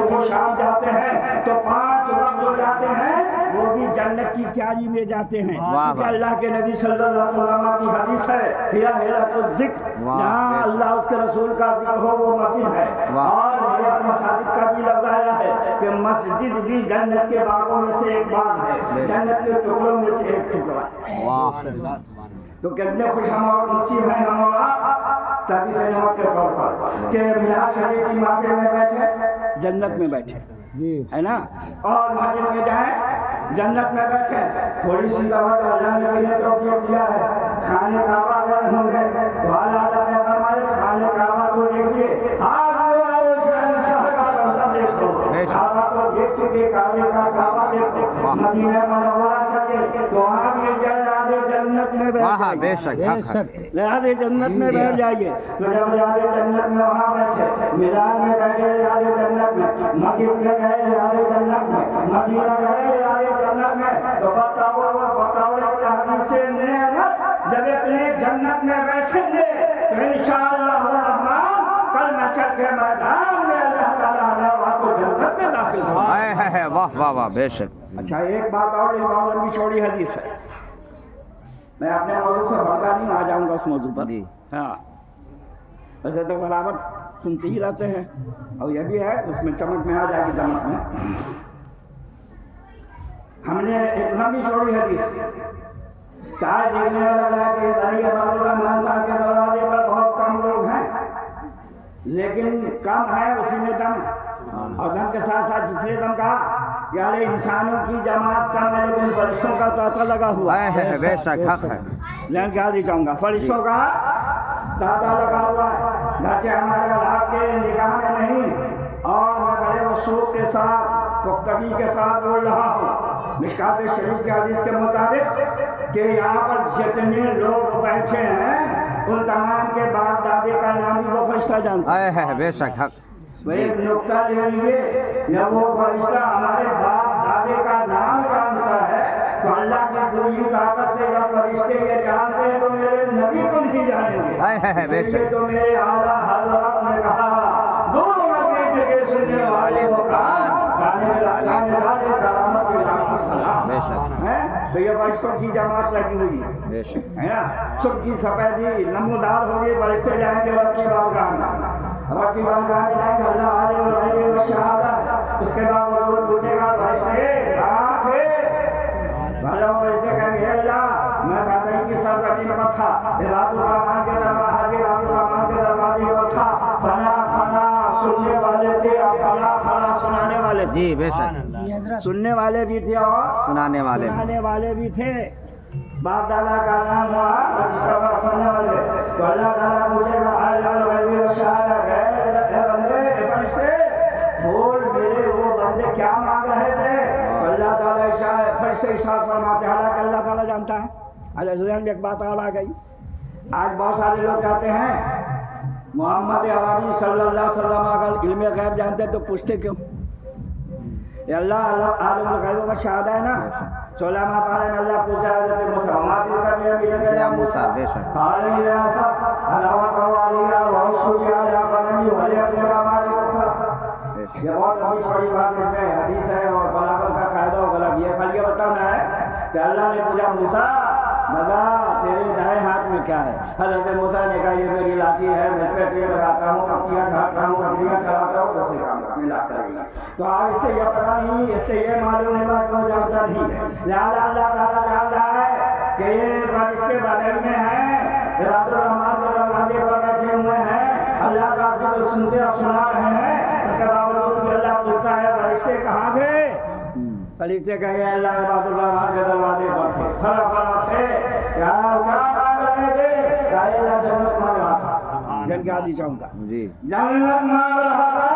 صبح شام جاتے ہیں تو 5 وقت ہو جاتے ہیں، وہ بھی جنت کی کیاری میں جاتے ہیں. کہ اللہ کے نبی صلی اللہ علیہ وسلم کی حدیث ہے ہیا حیرت الذکر، جہاں اللہ اس کے رسول کا ذکر ہو وہ مسجد ہے. اور یہ مساجد کا بھی لفظ آیا ہے کہ مسجد بھی جنت کے باغوں میں سے ایک باغ ہے، جنت کے ٹکڑوں میں سے ایک ٹکڑا ہے. تو کتنے خوش ہم اور نصیب ہیں ہم اور تاکہ سے نمک کے طور پر کہ میلاد شریف کی محفل میں بیٹھے جنت میں بیٹھے ہے نا، اور مسجد میں جائیں جنت میں بیٹھے. تھوڑی سی دعوت اللہ نے کے لیے توفیق دیا ہے، خانہ کعبہ گئے ہوں گے تو اللہ تعالیٰ نے فرمایا خانہ کعبہ کو دیکھیے، کعبہ کو دیکھ چکے، کعبے کا کعبہ دیکھتے، مدینہ منورہ چلے تو وہاں بھی لہٰذ جنت میں بیٹھ جائیے. تو جب لہٰذ جنت میں وہاں بیٹھے، میدان میں بیٹھے لہٰذ جنت میں، مسجد میں گئے لہٰذ جنت میں، مدینہ گئے لہٰذ جنت میں. تو بتاؤ حدیث نعمت جب اتنے جنت میں بیٹھیں گے تو انشاءاللہ الرحمن کل محشر کے میدان میں اللہ تعالیٰ آپ کو جنت میں داخل ہوگا. واہ واہ واہ بے شک. اچھا ایک بات اور، ایک بہت لمبی چوڑی حدیث ہے، میں اپنے موضوع سے بھاگا نہیں، آ جاؤں گا اس موضوع پر. ہاں ویسے تو برابر سنتے ہی رہتے ہیں، اور یہ بھی ہے اس میں چمک میں آ جائے گی دمک میں. ہم نے ایک لمبی چوڑی حدیث چاہے دیکھنے والا لگا کہ بھائی عباد الرحمان صاحب کے دروازے پر بہت کم لوگ ہیں، لیکن کم ہے اسی میں دم، اور دم کے ساتھ ساتھ اس لیے دم کہا یار انسانوں کی جماعت کم ہے لیکن فرشتوں کا تاتا لگا ہوا ہے. بے شک حق ہے. جان کیا دی چاہوں گا، فرشتوں کا تاتا لگا ہوا ہے. گرچہ ہمارے اللہ کے نگاہ میں نہیں، اور میں بڑے وثوق کے ساتھ پختگی کے ساتھ بول رہا ہوں مشکات شریف کے حدیث کے مطابق کہ یہاں پر جتنے لوگ بیٹھے ہیں ان تمام کے باپ دادے کا نام بھی وہ فرشتہ جانتا ہے. بے شک حق. ایک نقطہ لے لیجیے، جب وہ فرشتہ ہمارے باپ دادے کا نام جانتا ہے تو اللہ کی پوری طاقت سے جب فرشتے یہ جانتے ہیں تو میرے نبی کو نہیں جانیں گے. اس لیے تو میرے اعلیٰ حضرت نے کہا دونوں نبی کے سننے والے وہ کان تو یہ فرشتوں کی جماعت لگی ہوئی ہے نا. سب کی سفیدی نمودار ہوگی، فرشتے جائیں گے رب کی بارگاہ میں، رب کی بارگاہ میں جائیں گے اللہ عالم الغیب والشہادہ. اس کے بعد وہ پوچھے گا فرشتے کہاں تھے؟ بھلا فرشتے کہیں گے اللہ میں بادئی کی سرزمین پر تھا، عباد الرحمان کے دروازے پر تھا، فلاں سننے والے تھے اور فلاں سنانے والے تھے. جی بے شک. سننے والے بھی تھے اور سنانے والے بھی تھے. باپ دادا کا نام ہوا سننے والے. تو اللہ تعالیٰ پوچھے گا فرشتے بول میرے وہ بندے کیا مانگ رہے تھے؟ اللہ تعالیٰ فرشتے ارشاد فرماتے ہیں حالانکہ اللہ تعالیٰ جانتا ہے. اللہ ذہن میں ایک بات اور آ گئی. آج بہت سارے لوگ کہتے ہیں محمد عربی صلی اللہ علیہ وسلم اگر علم غیب جانتے تو پوچھتے کیوں؟ اللہ عالم الغیب و شہادہ ہے نا. 16 پارے میں اللہ پوچھا حضرت موسیٰ وماتی کا میرا بیٹا یا موسیٰ قال یا صاحب علاوہ قوالیہ وحسولیہ یا قنمی ولی اپنے کا مالک اکھر. یہ بہت اچھی چھوڑی بات اس میں حدیث ہے اور بلاغت کا قاعدہ و غلط. یہ خالی بتانا ہے کہ اللہ نے پوچھا موسیٰ بتا تیرے دائیں ہاتھ میں کیا ہے؟ حضرت موسیٰ نے کہا یہ میری لاٹھی ہے، میں اس پہ تیر لگاتا ہوں، پتیاں کھاتا ہوں، پتیاں چلاتا ہوں، دوسرے کام کرتا ہوں. تو آج اس سے یہ پتا نہیں، اس سے یہ معلوم نہیں بات کو جانتا نہیں ہے. لہٰذا اللہ تعالیٰ جان رہا ہے کہ یہ فرشتے بدل میں ہیں، عباد الرحمان کے دروازے پر بیٹھے ہوئے ہیں، اللہ کا ذکر سنتے اور سنا رہے ہیں. اس کے باوجود بھی اللہ پوچھتا ہے فرشتے کہاں تھے؟ فرشتے کہیں اللہ عباد الرحمان کے دروازے پر تھے. فرق تھے کیا مانگ رہے تھے؟ اللہ جنت مانگ رہا تھا. جن کے آدھی چاہوں گا جنت مانگ رہا تھا.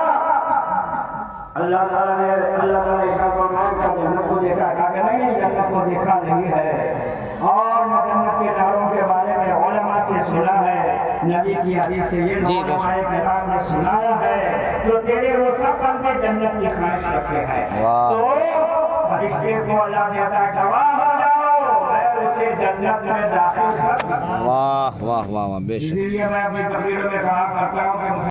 اللہ تعالیٰ نے ارشاد فرمایا کہ جنت کو دیکھا، کہا کہ نہیں جنت کو دیکھا نہیں ہے، اور میں جنت کے ناروں کے بارے میں علماء سے سنا ہے، نبی کی حدیث سے یہ علماء کرام نے سنایا ہے جو تیرے وہ سب بندے جنت کی خواہش رکھے ہیں. تو فرشتے کو اللہ کہتا ہے گواہ ہو جاؤ میں اسے جنت میں داخل کر. واہ واہ واہ بے شک. اسی لیے میں اپنی تقریر میں کہا کرتا ہوں کہ